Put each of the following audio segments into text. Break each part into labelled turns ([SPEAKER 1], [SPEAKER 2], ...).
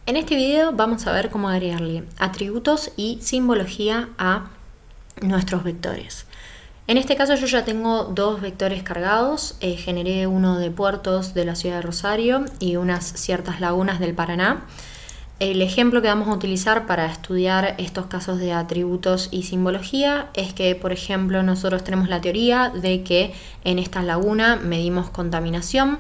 [SPEAKER 1] En este video vamos a ver cómo agregarle atributos y simbología a nuestros vectores. En este caso yo ya tengo dos vectores cargados, generé uno de puertos de la ciudad de Rosario y unas ciertas lagunas del Paraná. El ejemplo que vamos a utilizar para estudiar estos casos de atributos y simbología es que, por ejemplo, nosotros tenemos la teoría de que en esta laguna medimos contaminación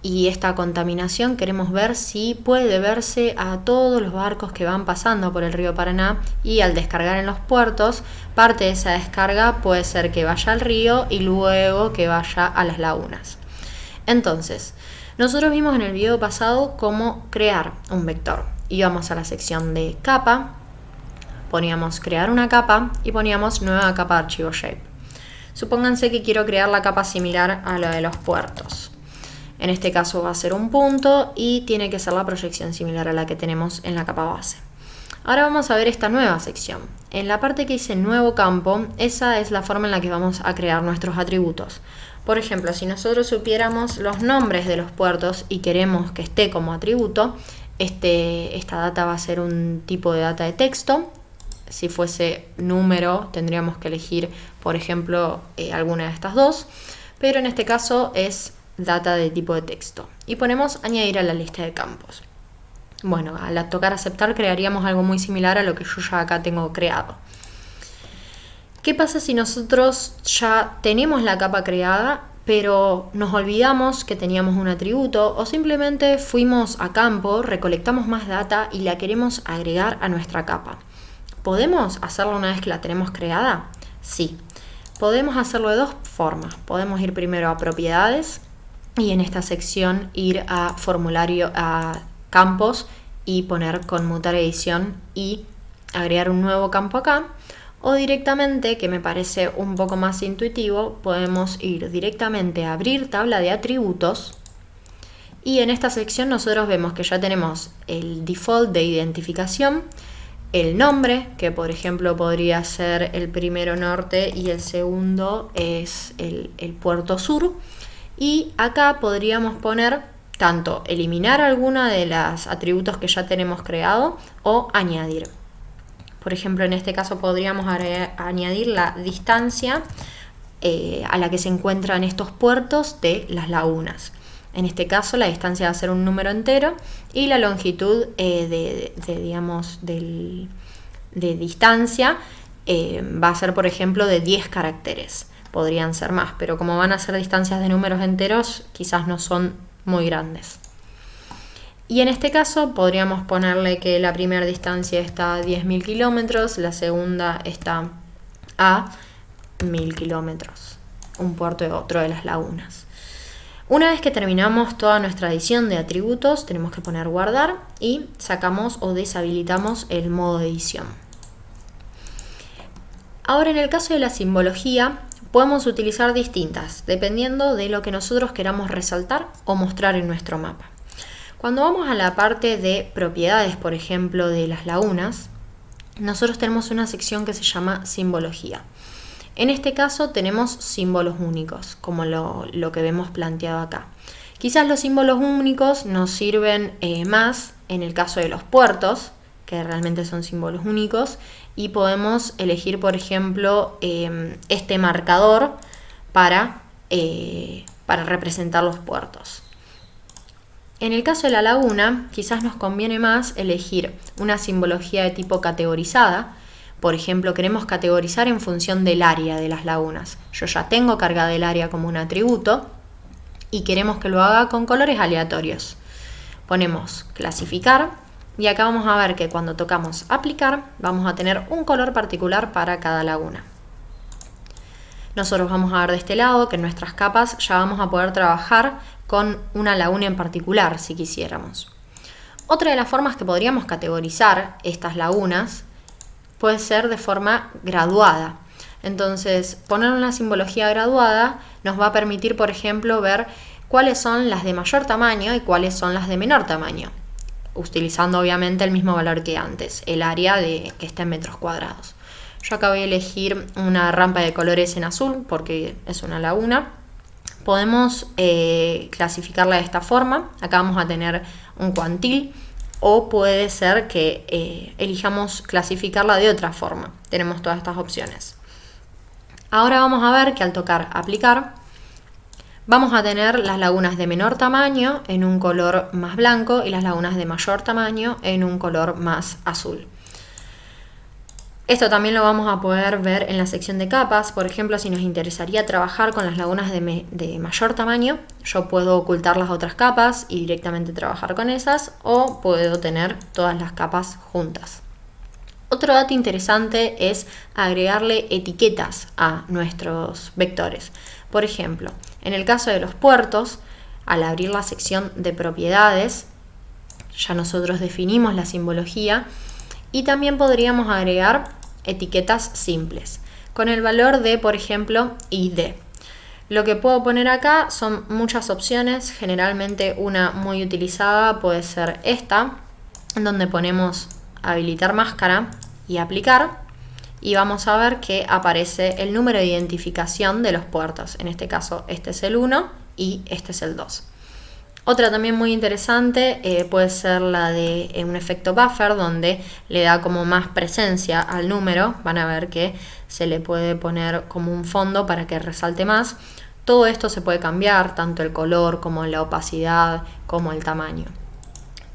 [SPEAKER 1] y esta contaminación queremos ver si puede deberse a todos los barcos que van pasando por el río Paraná y al descargar en los puertos, parte de esa descarga puede ser que vaya al río y luego que vaya a las lagunas. Entonces, nosotros vimos en el video pasado cómo crear un vector. Íbamos a la sección de capa, poníamos crear una capa y poníamos nueva capa de archivo shape. Supónganse que quiero crear la capa similar a la de los puertos. En este caso va a ser un punto y tiene que ser la proyección similar a la que tenemos en la capa base. Ahora vamos a ver esta nueva sección. En la parte que dice nuevo campo, esa es la forma en la que vamos a crear nuestros atributos. Por ejemplo, si nosotros supiéramos los nombres de los puertos y queremos que esté como atributo, esta data va a ser un tipo de data de texto. Si fuese número, tendríamos que elegir, por ejemplo, alguna de estas dos. Pero en este caso es data de tipo de texto. Y ponemos añadir a la lista de campos. Bueno, al tocar aceptar crearíamos algo muy similar a lo que yo ya acá tengo creado. ¿Qué pasa si nosotros ya tenemos la capa creada, pero nos olvidamos que teníamos un atributo o simplemente fuimos a campo, recolectamos más data y la queremos agregar a nuestra capa? ¿Podemos hacerlo una vez que la tenemos creada? Sí. Podemos hacerlo de dos formas. Podemos ir primero a propiedades y en esta sección ir a formulario, a campos y poner conmutar edición y agregar un nuevo campo acá. O directamente, que me parece un poco más intuitivo, podemos ir directamente a abrir tabla de atributos y en esta sección nosotros vemos que ya tenemos el default de identificación, el nombre, que por ejemplo podría ser el primero norte y el segundo es el puerto sur, y acá podríamos poner tanto eliminar alguna de los atributos que ya tenemos creado o añadir. Por ejemplo, en este caso podríamos añadir la distancia a la que se encuentran estos puertos de las lagunas. En este caso la distancia va a ser un número entero y la longitud de distancia va a ser, por ejemplo, de 10 caracteres. Podrían ser más, pero como van a ser distancias de números enteros, quizás no son muy grandes. Y en este caso podríamos ponerle que la primera distancia está a 10.000 kilómetros, la segunda está a 1.000 kilómetros, un puerto de otro de las lagunas. Una vez que terminamos toda nuestra edición de atributos, tenemos que poner guardar y sacamos o deshabilitamos el modo de edición. Ahora, en el caso de la simbología, podemos utilizar distintas, dependiendo de lo que nosotros queramos resaltar o mostrar en nuestro mapa. Cuando vamos a la parte de propiedades, por ejemplo, de las lagunas, nosotros tenemos una sección que se llama simbología. En este caso tenemos símbolos únicos, como lo que vemos planteado acá. Quizás los símbolos únicos nos sirven más en el caso de los puertos, que realmente son símbolos únicos, y podemos elegir, por ejemplo, este marcador para representar los puertos. En el caso de la laguna, quizás nos conviene más elegir una simbología de tipo categorizada. Por ejemplo, queremos categorizar en función del área de las lagunas. Yo ya tengo cargada el área como un atributo y queremos que lo haga con colores aleatorios. Ponemos clasificar y acá vamos a ver que cuando tocamos aplicar vamos a tener un color particular para cada laguna. Nosotros vamos a ver de este lado que en nuestras capas ya vamos a poder trabajar con una laguna en particular si quisiéramos. Otra de las formas que podríamos categorizar estas lagunas puede ser de forma graduada. Entonces, poner una simbología graduada nos va a permitir, por ejemplo, ver cuáles son las de mayor tamaño y cuáles son las de menor tamaño, utilizando obviamente el mismo valor que antes, el área que está en metros cuadrados. Yo acá voy a elegir una rampa de colores en azul porque es una laguna. Podemos clasificarla de esta forma. Acá vamos a tener un cuantil o puede ser que elijamos clasificarla de otra forma. Tenemos todas estas opciones. Ahora vamos a ver que al tocar aplicar, vamos a tener las lagunas de menor tamaño en un color más blanco y las lagunas de mayor tamaño en un color más azul. Esto también lo vamos a poder ver en la sección de capas. Por ejemplo, si nos interesaría trabajar con las lagunas de mayor tamaño, yo puedo ocultar las otras capas y directamente trabajar con esas, o puedo tener todas las capas juntas. Otro dato interesante es agregarle etiquetas a nuestros vectores. Por ejemplo, en el caso de los puertos, al abrir la sección de propiedades, ya nosotros definimos la simbología y también podríamos agregar etiquetas simples con el valor de, por ejemplo, ID. Lo que puedo poner acá son muchas opciones. Generalmente una muy utilizada puede ser esta, donde ponemos habilitar máscara y aplicar, y vamos a ver que aparece el número de identificación de los puertos. En este caso este es el 1 y este es el 2. Otra también muy interesante puede ser la de un efecto buffer, donde le da como más presencia al número. Van a ver que se le puede poner como un fondo para que resalte más. Todo esto se puede cambiar, tanto el color como la opacidad, como el tamaño.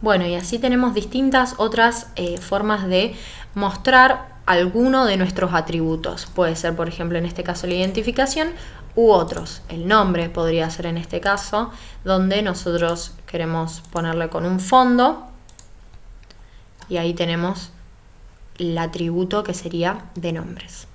[SPEAKER 1] Bueno, y así tenemos distintas otras formas de mostrar alguno de nuestros atributos. Puede ser, por ejemplo, en este caso la identificación, u otros. El nombre podría ser en este caso, donde nosotros queremos ponerle con un fondo, y ahí tenemos el atributo que sería de nombres.